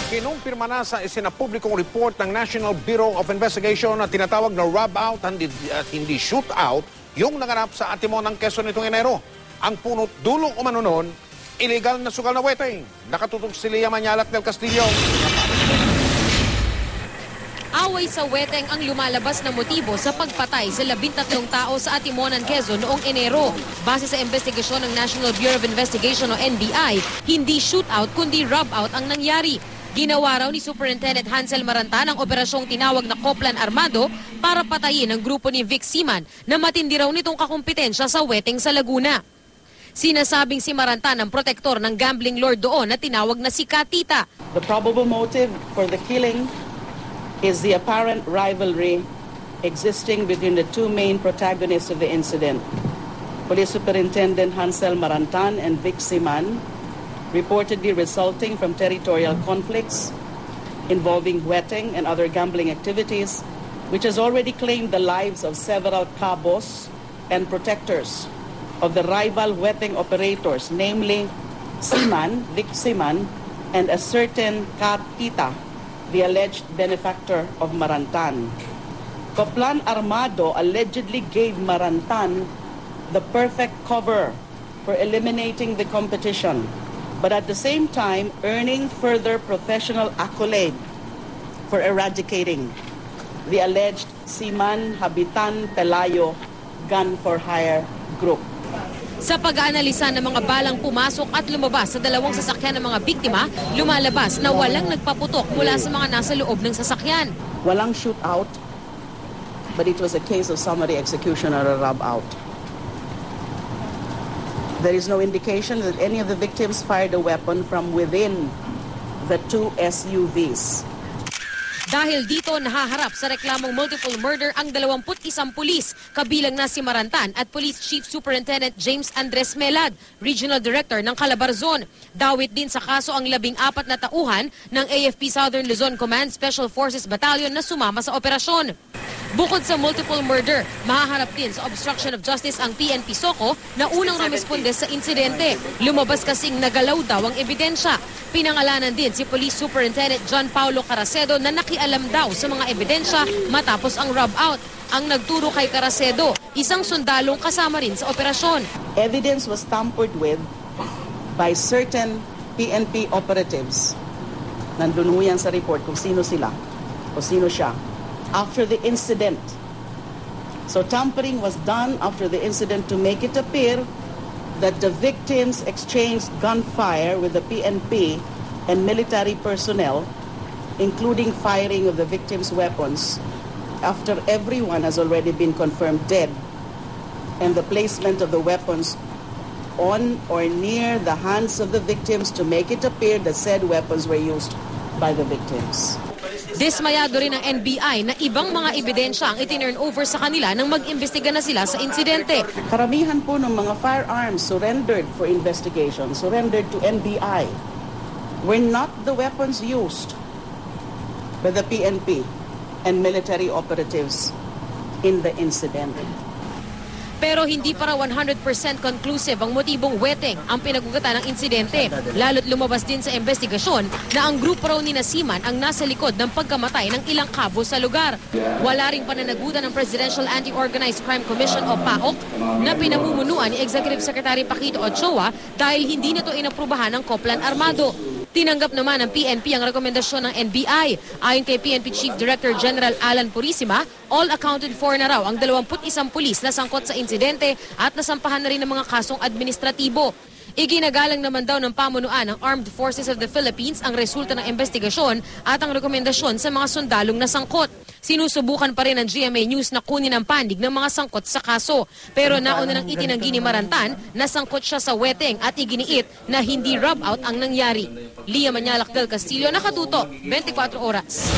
Kinumpirma na sa isinapublikong report ng National Bureau of Investigation na tinatawag na rub-out at hindi shoot-out yung naganap sa Atimon ng Quezon nitong Enero. Ang punot dulong umano nun, illegal na sugal na weteng. Nakatutok si Lia Manyalak del Castillo. Away sa weteng ang lumalabas na motibo sa pagpatay sa 13 tao sa Atimonan, Quezon noong Enero. Base sa investigasyon ng National Bureau of Investigation o NBI, hindi shootout kundi rub-out ang nangyari. Ginawa raw ni Superintendent Hansel Marantan ang operasyong tinawag na Coplan Armado para patayin ang grupo ni Vic Siman na matindi raw nitong kakumpetensya sa weteng sa Laguna. Sinasabing si Marantan ang protektor ng gambling lord doon na tinawag na si Katita. The probable motive for the killing is the apparent rivalry existing between the two main protagonists of the incident, Police Superintendent Hansel Marantan and Vic Siman, reportedly resulting from territorial conflicts involving wetting and other gambling activities, which has already claimed the lives of several cabos and protectors of the rival wetting operators, namely Siman, Vic Siman, and a certain Katita, the alleged benefactor of Marantan. Coplan Armado allegedly gave Marantan the perfect cover for eliminating the competition, but at the same time earning further professional accolade for eradicating the alleged Siman Habitan Pelayo gun-for-hire group. Sa pag-aanalisa ng mga balang pumasok at lumabas sa dalawang sasakyan ng mga biktima, lumalabas na walang nagpaputok mula sa mga nasa loob ng sasakyan. Walang shootout, but it was a case of summary execution or a rub-out. There is no indication that any of the victims fired a weapon from within the two SUVs. Dahil dito nahaharap sa reklamong multiple murder ang 21 pulis, kabilang na si Marantan at Police Chief Superintendent James Andres Melad, Regional Director ng Calabarzon. Dawit din sa kaso ang 14 na tauhan ng AFP Southern Luzon Command Special Forces Battalion na sumama sa operasyon. Bukod sa multiple murder, mahaharap din sa obstruction of justice ang PNP Soco na unang rumesponde sa insidente. Lumabas kasing nagalaw daw ang ebidensya. Pinangalanan din si Police Superintendent John Paulo Caracedo na nakialam daw sa mga ebidensya matapos ang rub-out. Ang nagturo kay Caracedo, isang sundalong kasama rin sa operasyon. Evidence was tampered with by certain PNP operatives. Nandun ho yan sa report kung sino sila o sino siya. After the incident. So tampering was done after the incident to make it appear that the victims exchanged gunfire with the PNP and military personnel, including firing of the victims' weapons, after everyone has already been confirmed dead, and the placement of the weapons on or near the hands of the victims to make it appear that said weapons were used by the victims. Dismayado rin ng NBI na ibang mga ebidensya ang itinurn over sa kanila nang mag-imbestiga na sila sa insidente. Karamihan po ng mga firearms surrendered for investigation, surrendered to NBI, were not the weapons used by the PNP and military operatives in the incident. Pero hindi para 100% conclusive ang motibong weteng ang pinagugatan ng insidente. Lalo't lumabas din sa investigasyon na ang grupo raw ni Nasiman ang nasa likod ng pagkamatay ng ilang kabo sa lugar. Wala ring pananagutan ng Presidential Anti-Organized Crime Commission o PAOC na pinamumunuan ni Executive Secretary Paquito Ochoa dahil hindi nito inaprubahan ng Coplan Armado. Tinanggap naman ng PNP ang rekomendasyon ng NBI. Ayon kay PNP Chief Director General Alan Purisima, all accounted for na raw ang 21 pulis na sangkot sa insidente at nasampahan na rin ng mga kasong administratibo. Iginagalang naman daw ng pamunuan ng Armed Forces of the Philippines ang resulta ng investigasyon at ang rekomendasyon sa mga sundalong nasangkot. Sinusubukan pa rin ng GMA News na kunin ang pandig ng mga sangkot sa kaso. Pero nauna nang itinanggi ni Marantan na sangkot siya sa weteng at iginiit na hindi rub-out ang nangyari. Lia Manyalak del Castillo, Nakatuto, 24 Oras.